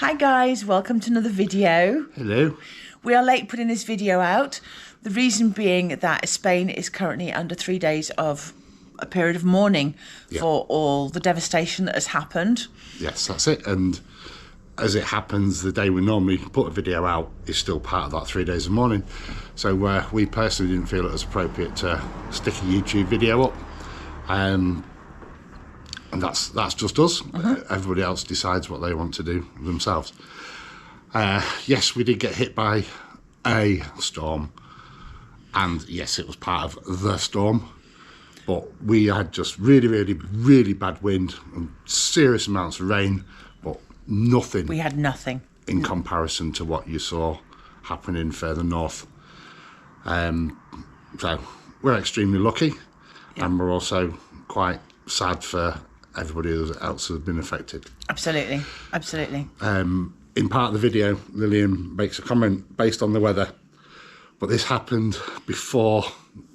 Hi guys, welcome to another video. Hello. We are late putting this video out. The reason being that Spain is currently under 3 days of a period of mourning for all the devastation that has happened. Yes, that's it. And as it happens, the day we normally put a video out is still part of that 3 days of mourning. So we personally didn't feel it was appropriate to stick a YouTube video up. And that's just us. Everybody else decides what they want to do themselves. Yes, we did get hit by a storm, and yes, it was part of the storm, but we had just really bad wind and serious amounts of rain, but nothing. We had nothing in comparison to what you saw happening further north. So we're extremely lucky, and we're also quite sad for everybody else who has been affected. Absolutely. In part of the video, Lillian makes a comment based on the weather, but this happened before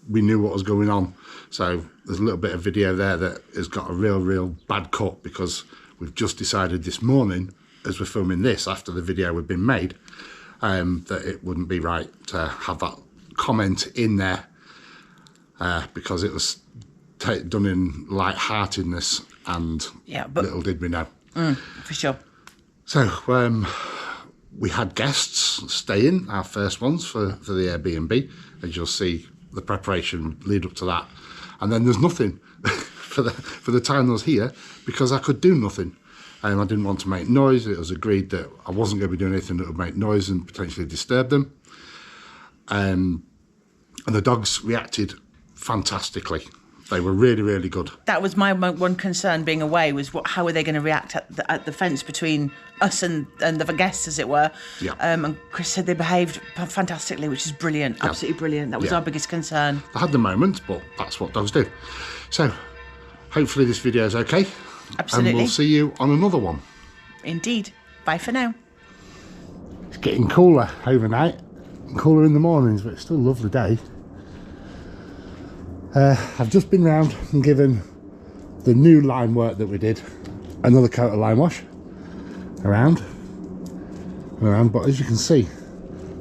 we knew what was going on. So there's a little bit of video there that has got a real bad cut, because we've just decided this morning, as we're filming this after the video had been made, that it wouldn't be right to have that comment in there, because it was done in light-heartedness, and little did we know. For sure. So we had guests staying, our first ones for the Airbnb, as you'll see the preparation lead up to that, and then there's nothing for the time I was here, because I could do nothing. I didn't want to make noise. It was agreed that I wasn't going to be doing anything that would make noise and potentially disturb them. And the dogs reacted fantastically. They were really good. That was my one concern being away, was how are they going to react at the fence between us and the guests, as it were. Yeah. And Chris said they behaved fantastically, which is brilliant, absolutely brilliant. That was our biggest concern. I had the moment, but that's what dogs do. So hopefully this video is okay. Absolutely. And we'll see you on another one. Indeed. Bye for now. It's getting cooler overnight, cooler in the mornings, but it's still a lovely day. I've just been round and given the new line work that we did another coat of lime wash around, but as you can see,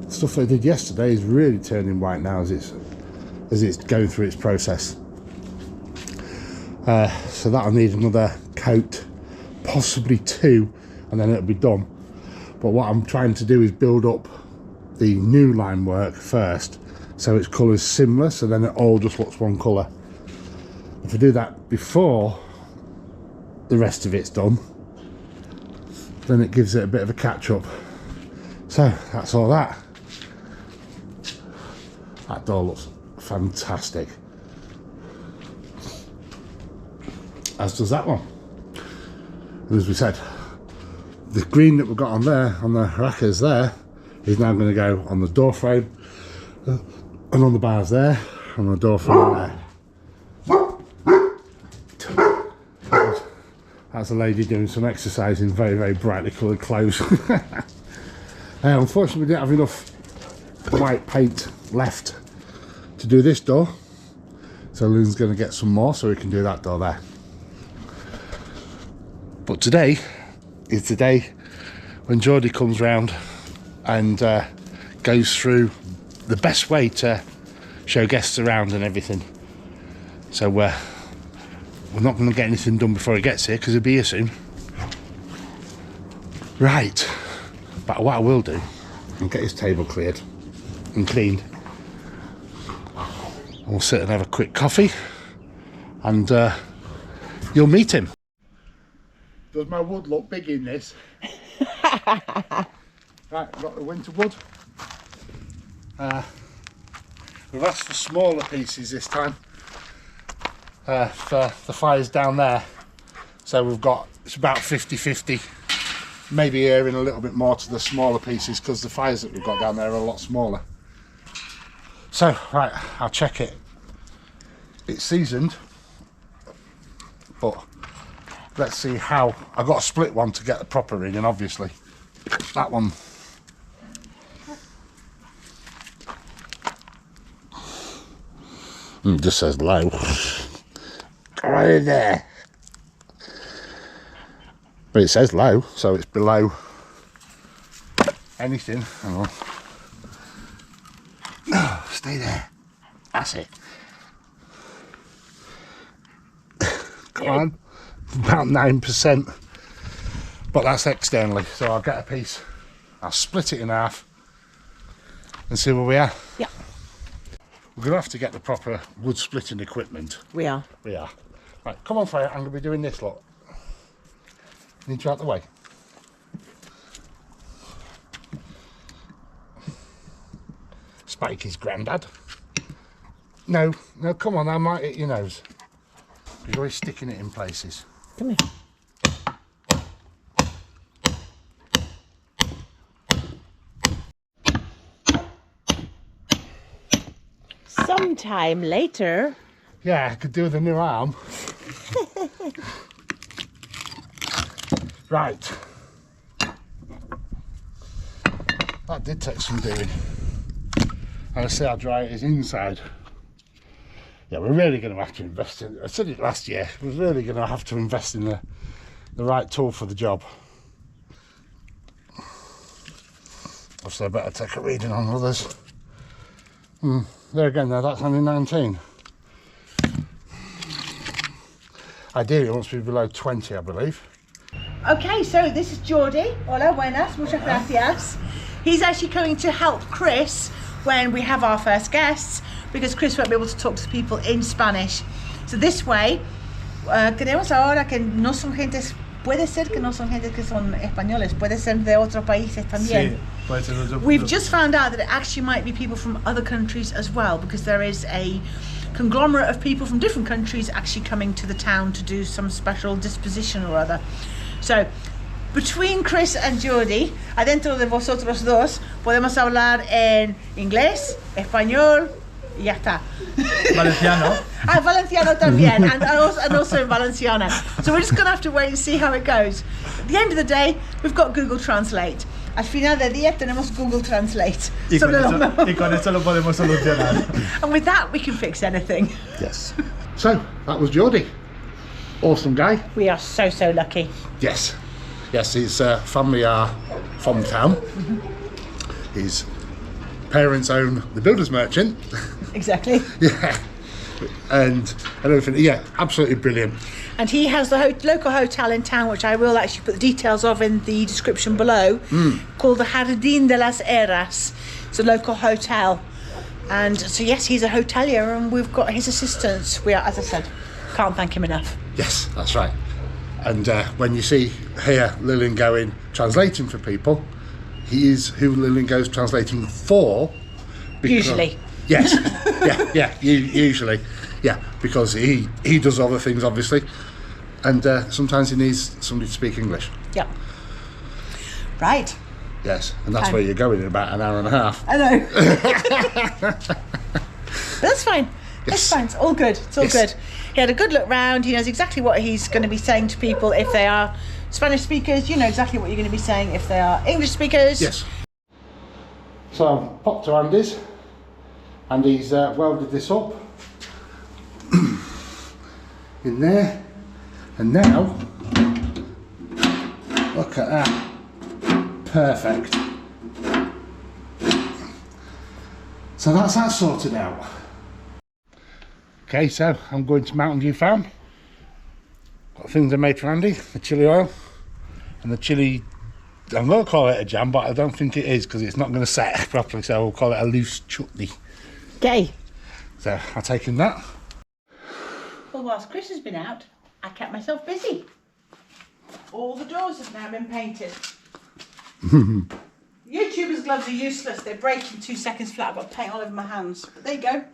the stuff that I did yesterday is really turning white now as it's going through its process. So that'll need another coat, possibly two, and then it'll be done. But what I'm trying to do is build up the new line work first, so its colour's similar, so then it all just looks one colour. If I do that before the rest of it's done, then it gives it a bit of a catch-up. So that's all that. That door looks fantastic, as does that one. And as we said, the green that we've got on there, on the rackers there, is now going to go on the door frame, and on the bars there, on the door frame there. That's a lady doing some exercise in very brightly coloured clothes. Unfortunately, we didn't have enough white paint left to do this door, so Lynn's going to get some more so we can do that door there. But today is the day when Jordi comes round and goes through the best way to show guests around and everything. So we're not going to get anything done before he gets here, because he'll be here soon. Right, but what I will do, I'll get his table cleared and cleaned. We'll sit and have a quick coffee, and you'll meet him. Does my wood look big in this? Right, I've got the winter wood. We've asked for smaller pieces this time for the fires down there. So we've got, it's about 50-50, maybe airing a little bit more to the smaller pieces, because the fires that we've got down there are a lot smaller. So, right, I'll check it. It's seasoned, but let's see how. I've got a split one to get the proper ring, and obviously that one. It just says low. Right in there. But it says low, so it's below anything. Hang on. Oh, stay there. That's it. Come on. About 9%. But that's externally, so I'll get a piece. I'll split it in half and see where we are. Yeah. We're going to have to get the proper wood splitting equipment. We are. We are. Right, come on, Freya. I'm going to be doing this lot. Need you out the way. Spikey's granddad. No, no, come on, I might hit your nose. You're always sticking it in places. Come here. Sometime later. Yeah, I could do with a new arm. Right. That did take some doing. And I say how dry it is inside. Yeah, we're really going to have to invest in, I said it last year, we're really going to have to invest in the right tool for the job. Obviously I better take a reading on others. There again though, that's only 19. Ideally it wants to be below 20, I believe. Okay, so this is Jordi. Hola, buenas, muchas gracias. He's actually coming to help Chris when we have our first guests, because Chris won't be able to talk to people in Spanish. So this way, queremos ahora que no son gentes, puede ser que no son gentes que son españoles, puede ser de otros países también. Sí, puede ser de otro- We've just found out that it actually might be people from other countries as well, because there is a conglomerate of people from different countries actually coming to the town to do some special disposition or other. So, between Chris and Jordi, adentro de vosotros dos, podemos hablar en inglés, español, y ya está. Valenciano. Valenciano también, and also in Valenciano. So we're just going to have to wait and see how it goes. At the end of the day, we've got Google Translate. Al final del día tenemos Google Translate. Y con eso lo podemos solucionar. And with that, we can fix anything. Yes. So, that was Jordi. Awesome guy. We are so, so lucky. Yes. Yes, his family are from town. His parents own the builder's merchant. Exactly. Yeah. And everything. Yeah, absolutely brilliant. And he has the local hotel in town, which I will actually put the details of in the description below, called the Jardin de las Eras. It's a local hotel. And so, yes, he's a hotelier, and we've got his assistants. We are, as I said, can't thank him enough. Yes, that's right. And when you see here Lillian going translating for people, he is who Lillian goes translating for. Usually. Yes. Usually. Yeah, because he does other things, obviously. And sometimes he needs somebody to speak English. Yep. Right. Yes, and that's where you're going in about an hour and a half. I know. That's fine. It's fine. It's all good. It's all good. He had a good look round. He knows exactly what he's going to be saying to people if they are Spanish speakers. You know exactly what you're going to be saying if they are English speakers. Yes. So I've popped to Andy's. Andy's welded this up in there, and now look at that. Perfect. So that's that sorted out. Okay, so I'm going to Mountain View Farm. Got things I made for Andy, the chilli oil and the chilli. I'm going to call it a jam, but I don't think it is because it's not going to set properly, so we'll call it a loose chutney. Okay. So I've taken that. Well, whilst Chris has been out, I kept myself busy. All the doors have now been painted. YouTubers' gloves are useless. They break in 2 seconds flat. I've got paint all over my hands. But there you go.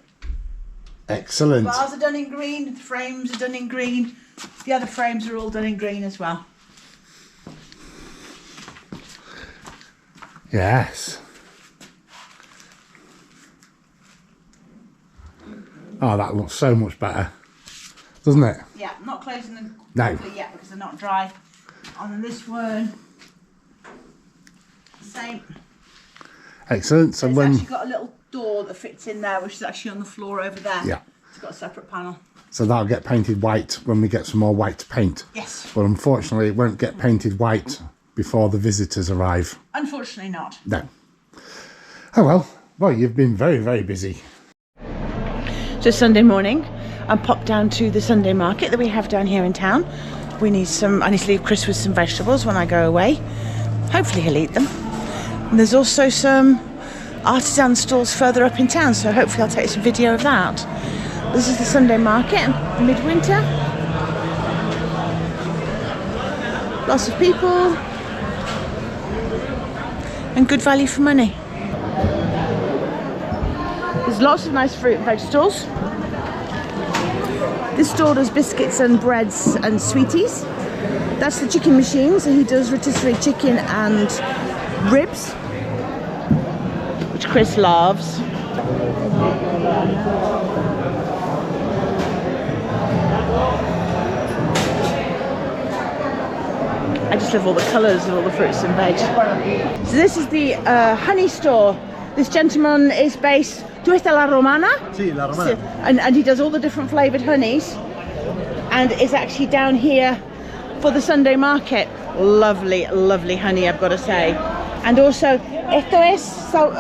Excellent. The bars are done in green. The frames are done in green. The other frames are all done in green as well. Yes. Oh, that looks so much better, doesn't it? Yeah, I'm not closing them No. properly yet because they're not dry. And then this one, same. Excellent. So It's when actually got a little door that fits in there, which is actually on the floor over there. Yeah. It's got a separate panel. so that'll get painted white when we get some more white to paint. Yes. But unfortunately, it won't get painted white before the visitors arrive. Unfortunately not. No. Oh well. Well, you've been very, very busy. So Sunday morning, I popped down to the Sunday market that we have down here in town. I need to leave Chris with some vegetables when I go away. Hopefully he'll eat them. And there's also some artisan stalls further up in town, so hopefully I'll take some video of that. This is the Sunday market, midwinter. Lots of people. And good value for money. There's lots of nice fruit and veg stalls. This stall does biscuits and breads and sweeties. That's the chicken machine, so he does rotisserie chicken and ribs, which Chris loves. I just love all the colours of all the fruits and veg. So this is the honey store. This gentleman is based... ¿Tú estás la romana? Sí, la romana. And he does all the different flavoured honeys. And is actually down here for the Sunday market. Lovely, lovely honey, I've got to say. And also, esto es... So,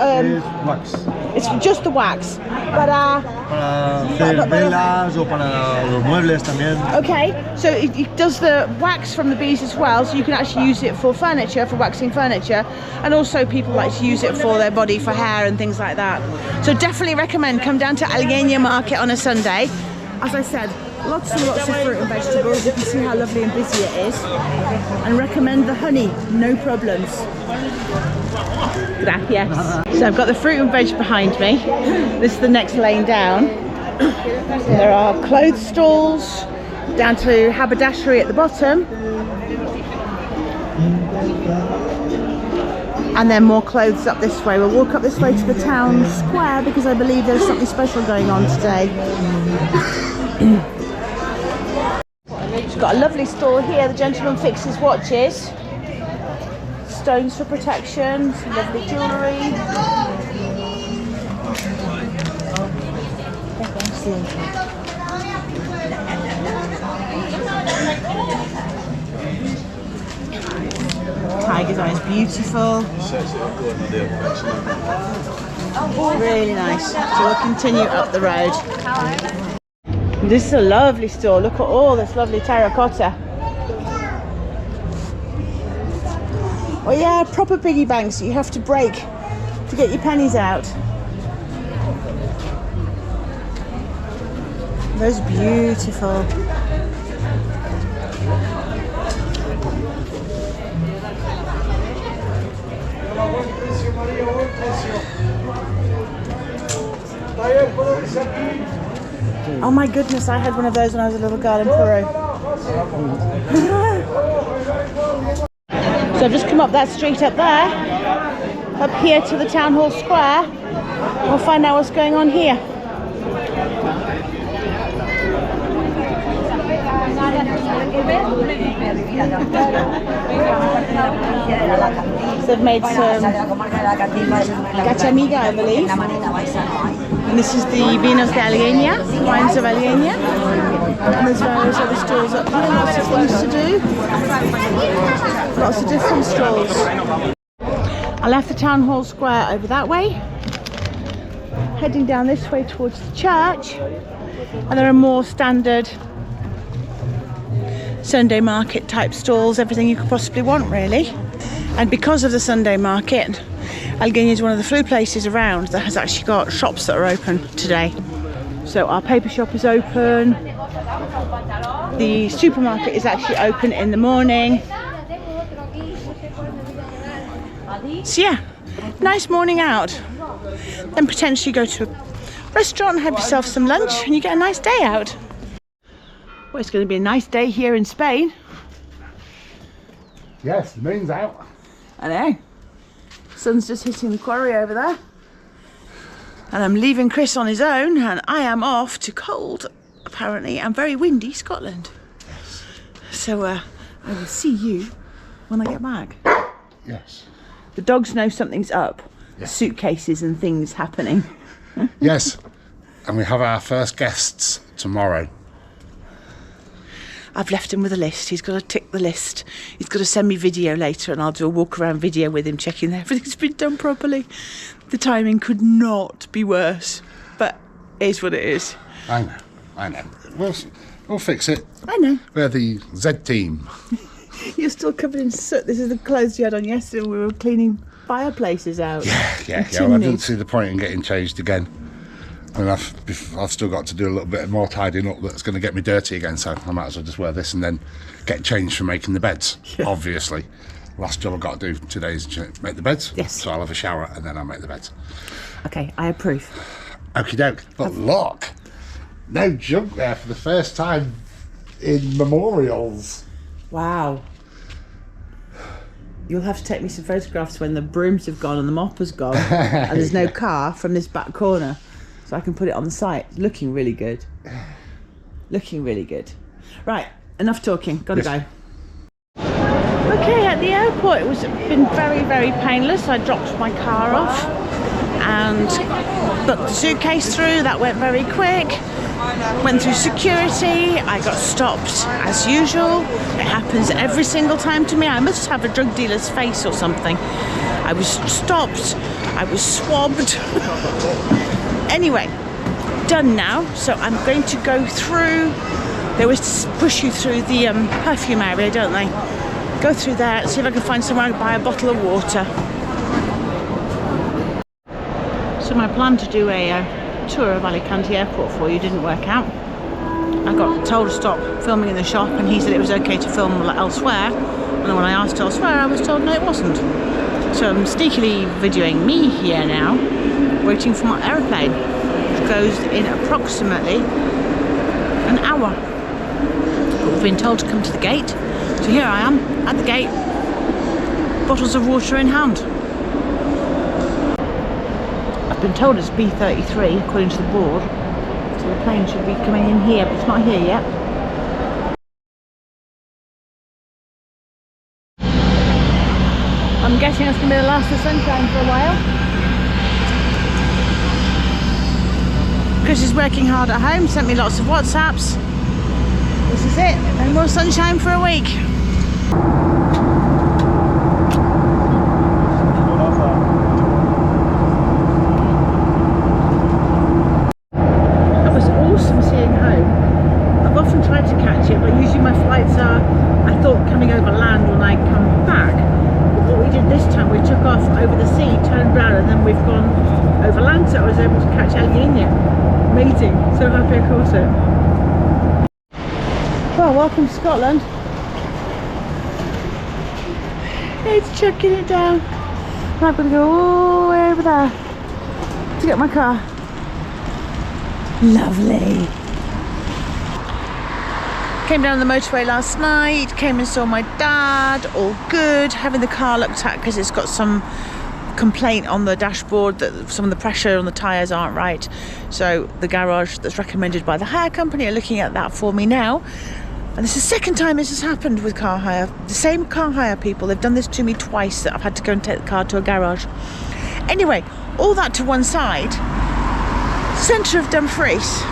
Wax. it's just the wax. Para hacer velas o para los muebles también. Okay, so it does the wax from the bees as well, so you can actually use it for furniture, for waxing furniture, and also people like to use it for their body, for hair and things like that. So definitely recommend come down to Algueña Market on a Sunday. As I said, lots and lots of fruit and vegetables. You can see how lovely and busy it is. And recommend the honey, no problems. Gracias. So I've got the fruit and veg behind me. This is the next lane down. There are clothes stalls down to haberdashery at the bottom. And then more clothes up this way. We'll walk up this way to the town square because I believe there's something special going on today. We've got a lovely store here. The gentleman fixes watches. Stones for protection, some lovely jewellery. Tiger's eye is beautiful. Really nice. So we'll continue up the road. This is a lovely store. Look at all this lovely terracotta. Oh yeah, proper piggy banks that you have to break to get your pennies out. Those are beautiful. Oh my goodness, I had one of those when I was a little girl in Peru. So I've just come up that street up there, up here to the town hall square. We'll find out what's going on here. So they've made some gachamiga, I believe. And this is the vinos de Algueña, wines of Algueña. And there's various other stalls up here, lots of things to do. Lots of different stalls. I left the town hall square over that way, heading down this way towards the church. And there are more standard Sunday market type stalls, everything you could possibly want really. And because of the Sunday market, Algueña is one of the few places around that has actually got shops that are open today. So our paper shop is open, the supermarket is actually open in the morning. So yeah, nice morning out. Then potentially go to a restaurant and have yourself some lunch and you get a nice day out. Well, it's going to be a nice day here in Spain. Yes, the moon's out. I know. Sun's just hitting the quarry over there. And I'm leaving Chris on his own and I am off to cold, apparently, and very windy Scotland. So I will see you when I get back. Yes. The dogs know something's up. Yes. Suitcases and things happening. Yes. And we have our first guests tomorrow. I've left him with a list. He's got to tick the list. He's got to send me video later and I'll do a walk around video with him, checking that everything's been done properly. The timing could not be worse, but it is what it is. I know. We'll fix it. I know. We're the Z team. You're still covered in soot. This is the clothes you had on yesterday when we were cleaning fireplaces out. Yeah. Well, I didn't see the point in getting changed again. I mean, I've still got to do a little bit more tidying up that's going to get me dirty again, so I might as well just wear this and then get changed for making the beds, obviously. Last job I've got to do today is make the beds. Yes. So I'll have a shower and then I'll make the beds. Okay, I approve. Okie doke. But look, no junk there for the first time in memorials. Wow. You'll have to take me some photographs when the brooms have gone and the mop has gone and there's no car from this back corner, so I can put it on the site. Looking really good. Looking really good. Right, enough talking. Gotta go. Okay, at the airport it was been very, very painless. I dropped my car off and booked the suitcase through. That went very quick. Went through security. I got stopped as usual. It happens every single time to me. I must have a drug dealer's face or something. I was stopped. I was swabbed. Anyway, done now. So I'm going to go through. They always push you through the perfume area, don't they? Go through there and see if I can find somewhere to buy a bottle of water. So my plan to do a tour of Alicante Airport for you didn't work out. I got told to stop filming in the shop and he said it was okay to film elsewhere, and when I asked elsewhere I was told no, it wasn't. So I'm sneakily videoing me here now, waiting for my aeroplane, which goes in approximately an hour. But we've been told to come to the gate, so here I am at the gate, bottles of water in hand. I've been told it's B33 according to the board, so the plane should be coming in here, but it's not here yet. I'm guessing it's going to be the last of sunshine for a while. Chris is working hard at home, sent me lots of WhatsApps. This is it, no more sunshine for a week. Coming over land when I come back, but what we did this time, we took off over the sea, turned round, and then we've gone over land, so I was able to catch Algueña. Amazing, so happy I caught it. Well, welcome to Scotland. It's chucking it down. I'm going to go all the way over there to get my car. Lovely. Came down the motorway last night, came and saw my dad, all good, having the car looked at because it's got some complaint on the dashboard that some of the pressure on the tyres aren't right. So the garage that's recommended by the hire company are looking at that for me now. And this is the second time this has happened with car hire. The same car hire people, they've done this to me twice, that I've had to go and take the car to a garage. Anyway, all that to one side, centre of Dumfries.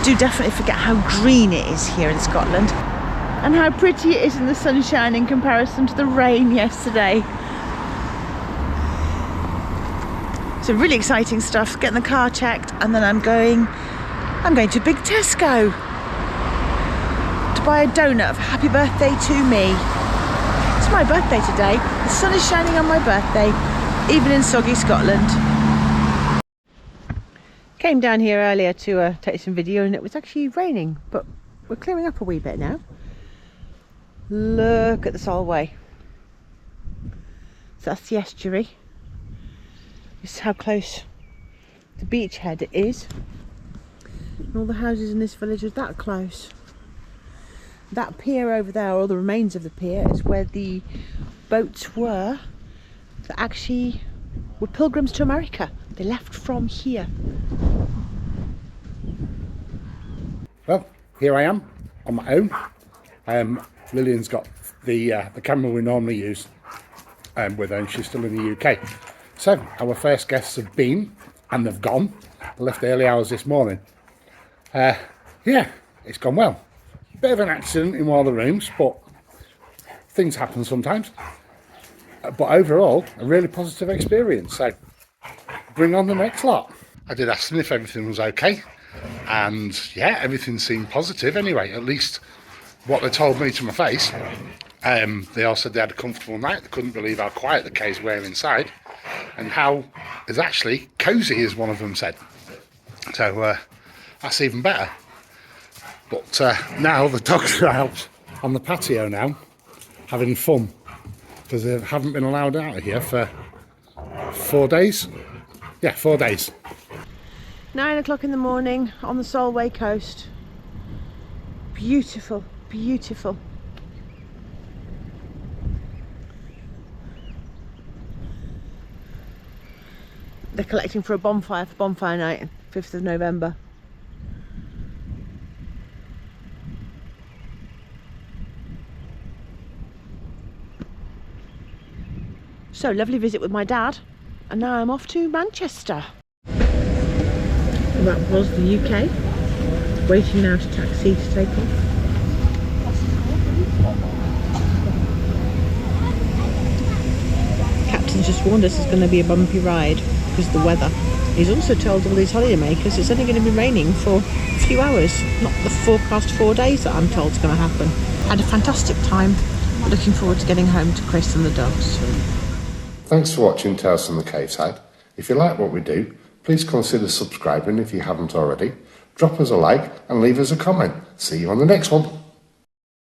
Do definitely forget how green it is here in Scotland and how pretty it is in the sunshine in comparison to the rain yesterday. So really exciting stuff, getting the car checked, and then I'm going to Big Tesco to buy a donut of happy birthday to me. It's my birthday today, the sun is shining on my birthday, even in soggy Scotland. Came down here earlier to take some video and it was actually raining, but we're clearing up a wee bit now. Look at the Solway. So that's the estuary. This is how close the beachhead it is. And all the houses in this village are that close. That pier over there, or the remains of the pier, is where the boats were that actually were pilgrims to America. They left from here. Well, here I am on my own. Lillian's got the camera we normally use with her, and she's still in the UK. So our first guests have been, and they've gone. They left early hours this morning. Yeah, it's gone well. Bit of an accident in one of the rooms, but things happen sometimes. But overall, a really positive experience. So bring on the next lot. I did ask them if everything was okay, and yeah, everything seemed positive anyway, at least what they told me to my face. They all said they had a comfortable night. They couldn't believe how quiet the caves were inside, and how it's actually cosy, as one of them said. So that's even better. But now the dogs are out on the patio now, having fun, because they haven't been allowed out of here for 4 days. Yeah, 4 days. 9 o'clock in the morning on the Solway coast. Beautiful, beautiful. They're collecting for a bonfire for bonfire night, 5th of November. So, lovely visit with my dad, and now I'm off to Manchester. That was the UK. Waiting now to taxi to take off. Captain's just warned us it's going to be a bumpy ride because of the weather. He's also told all these holiday makers it's only going to be raining for a few hours, not the forecast 4 days that I'm told is going to happen. Had a fantastic time. Looking forward to getting home to Chris and the dogs. Thanks for watching Tales from the Caveside. If you like what we do, please consider subscribing if you haven't already. Drop us a like and leave us a comment. See you on the next one.